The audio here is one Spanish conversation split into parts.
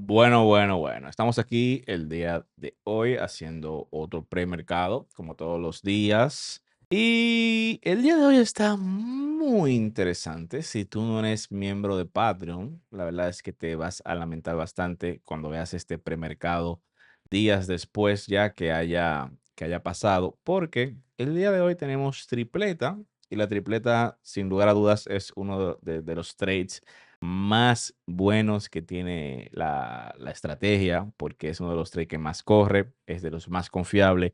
Bueno. Estamos aquí el día de hoy haciendo otro premercado, como todos los días. Y el día de hoy está muy interesante. Si tú no eres miembro de Patreon, la verdad es que te vas a lamentar bastante cuando veas este premercado días después ya que haya pasado, porque el día de hoy tenemos tripleta y la tripleta, sin lugar a dudas, es uno de los trades más buenos que tiene la estrategia, porque es uno de los trades que más corre, es de los más confiables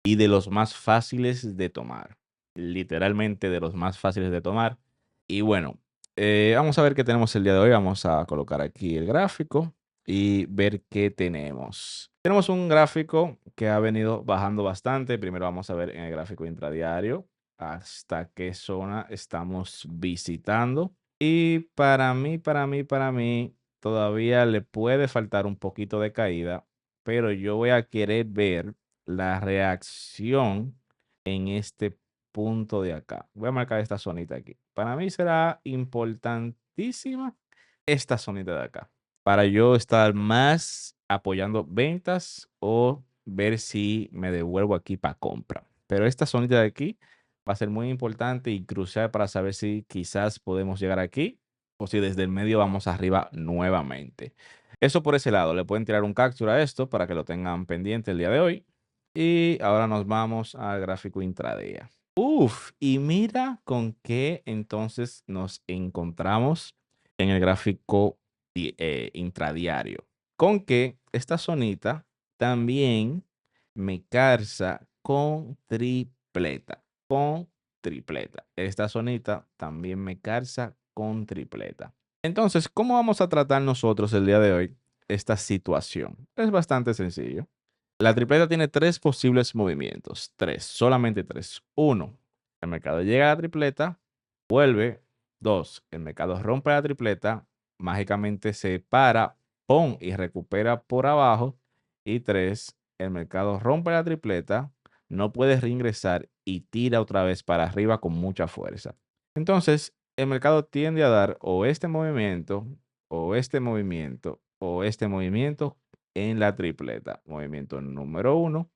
y de los más fáciles de tomar. Literalmente de los más fáciles de tomar. Y bueno, vamos a ver qué tenemos el día de hoy. Vamos a colocar aquí el gráfico y ver qué tenemos. Tenemos un gráfico que ha venido bajando bastante. Primero vamos a ver en el gráfico intradiario hasta qué zona estamos visitando. Y para mí, todavía le puede faltar un poquito de caída, pero yo voy a querer ver la reacción en este punto de acá. Voy a marcar esta zonita aquí. Para mí será importantísima esta zonita de acá, para yo estar más apoyando ventas o ver si me devuelvo aquí para compra. Pero esta zonita de aquí va a ser muy importante y crucial para saber si quizás podemos llegar aquí o si desde el medio vamos arriba nuevamente. Eso por ese lado. Le pueden tirar un capture a esto para que lo tengan pendiente el día de hoy. Y ahora nos vamos al gráfico intraday. Uf, y mira con qué entonces nos encontramos en el gráfico intradiario. Con que esta zonita también me calza con tripleta. Con tripleta. Esta zonita también me calza con tripleta. Entonces, ¿cómo vamos a tratar nosotros el día de hoy esta situación? Es bastante sencillo. La tripleta tiene tres posibles movimientos. Tres, solamente tres. Uno, el mercado llega a la tripleta, vuelve. Dos, el mercado rompe la tripleta, mágicamente se para, pon y recupera por abajo. Y tres, el mercado rompe la tripleta, no puede reingresar y tira otra vez para arriba con mucha fuerza. Entonces, el mercado tiende a dar o este movimiento, o este movimiento, o este movimiento en la tripleta. Movimiento número uno,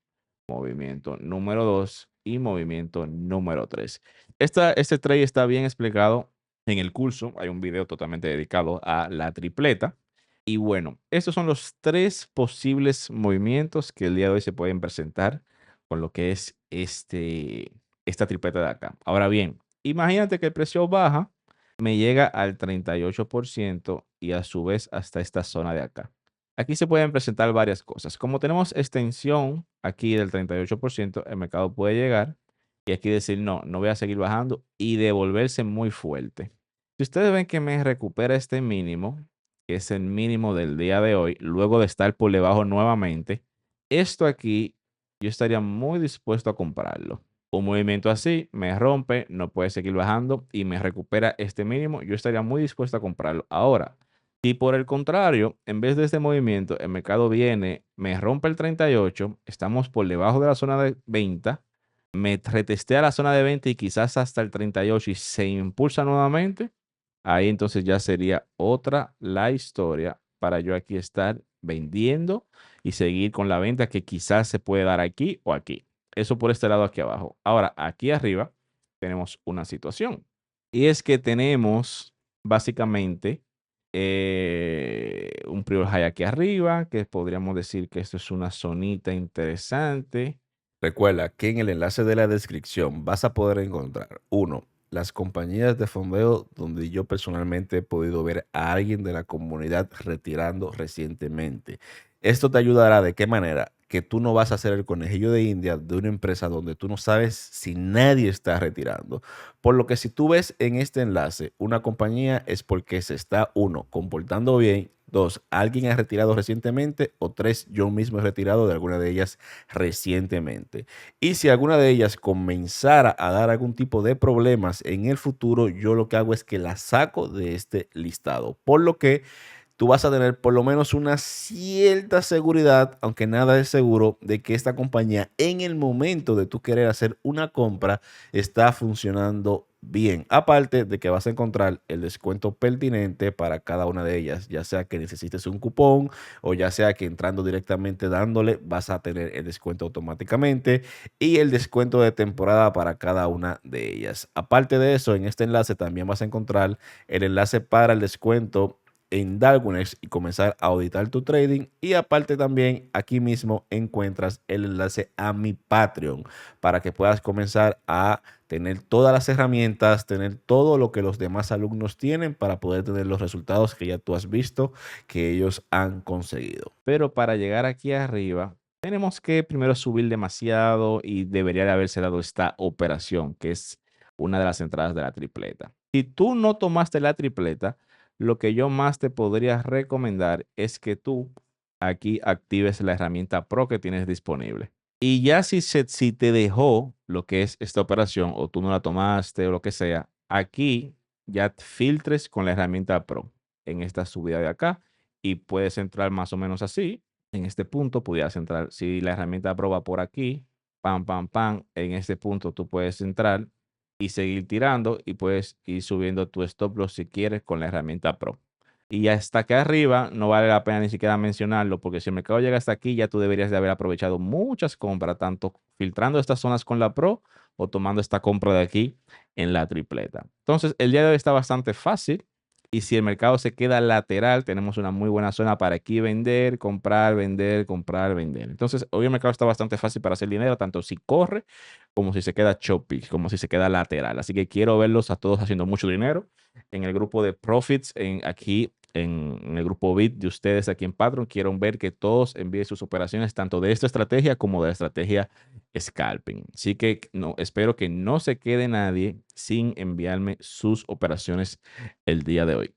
movimiento número 2 y movimiento número 3. Este trade está bien explicado en el curso. Hay un video totalmente dedicado a la tripleta. Y bueno, estos son los tres posibles movimientos que el día de hoy se pueden presentar con lo que es esta tripleta de acá. Ahora bien, imagínate que el precio baja, me llega al 38% y a su vez hasta esta zona de acá. Aquí se pueden presentar varias cosas. Como tenemos extensión aquí del 38%, el mercado puede llegar y aquí decir, no, no voy a seguir bajando y devolverse muy fuerte. Si ustedes ven que me recupera este mínimo, que es el mínimo del día de hoy, luego de estar por debajo nuevamente, esto aquí yo estaría muy dispuesto a comprarlo. Un movimiento así me rompe, no puede seguir bajando y me recupera este mínimo, yo estaría muy dispuesto a comprarlo. Ahora, si por el contrario, en vez de este movimiento, el mercado viene, me rompe el 38, estamos por debajo de la zona de venta, me retestea la zona de venta y quizás hasta el 38 y se impulsa nuevamente, ahí entonces ya sería otra la historia para yo aquí estar vendiendo y seguir con la venta que quizás se puede dar aquí o aquí. Eso por este lado aquí abajo. Ahora, aquí arriba tenemos una situación y es que tenemos básicamente un prior high aquí arriba, que podríamos decir que esto es una zonita interesante. Recuerda que en el enlace de la descripción vas a poder encontrar, uno, las compañías de fondeo donde yo personalmente he podido ver a alguien de la comunidad retirando recientemente. Esto te ayudará de qué manera que tú no vas a ser el conejillo de India de una empresa donde tú no sabes si nadie está retirando. Por lo que si tú ves en este enlace una compañía es porque se está, uno, comportando bien. Dos, alguien ha retirado recientemente. O tres, yo mismo he retirado de alguna de ellas recientemente. Y si alguna de ellas comenzara a dar algún tipo de problemas en el futuro, yo lo que hago es que la saco de este listado. Por lo que tú vas a tener por lo menos una cierta seguridad, aunque nada es seguro, de que esta compañía en el momento de tú querer hacer una compra está funcionando bien. Aparte de que vas a encontrar el descuento pertinente para cada una de ellas, ya sea que necesites un cupón o ya sea que entrando directamente dándole vas a tener el descuento automáticamente y el descuento de temporada para cada una de ellas. Aparte de eso, en este enlace también vas a encontrar el enlace para el descuento en Darwinex y comenzar a auditar tu trading. Y aparte también aquí mismo encuentras el enlace a mi Patreon para que puedas comenzar a tener todas las herramientas, tener todo lo que los demás alumnos tienen para poder tener los resultados que ya tú has visto que ellos han conseguido. Pero para llegar aquí arriba, tenemos que primero subir demasiado y debería de haberse dado esta operación, que es una de las entradas de la tripleta. Si tú no tomaste la tripleta, lo que yo más te podría recomendar es que tú aquí actives la herramienta Pro que tienes disponible. Y ya si te dejó lo que es esta operación o tú no la tomaste o lo que sea, aquí ya filtres con la herramienta Pro en esta subida de acá y puedes entrar más o menos así. En este punto pudieras entrar, si la herramienta Pro va por aquí, pam, pam, pam, en este punto tú puedes entrar y seguir tirando y puedes ir subiendo tu stop loss si quieres con la herramienta Pro. Y hasta acá arriba no vale la pena ni siquiera mencionarlo, porque si el mercado llega hasta aquí, ya tú deberías de haber aprovechado muchas compras, tanto filtrando estas zonas con la Pro o tomando esta compra de aquí en la tripleta. Entonces, el día de hoy está bastante fácil. Y si el mercado se queda lateral, tenemos una muy buena zona para aquí vender, comprar, vender, comprar, vender. Entonces, hoy el mercado está bastante fácil para hacer dinero, tanto si corre como si se queda choppy, como si se queda lateral. Así que quiero verlos a todos haciendo mucho dinero en el grupo de Profits, aquí en el grupo BIT de ustedes aquí en Patreon. Quiero ver que todos envíen sus operaciones, tanto de esta estrategia como de la estrategia scalping. Así que no, espero que no se quede nadie sin enviarme sus operaciones el día de hoy.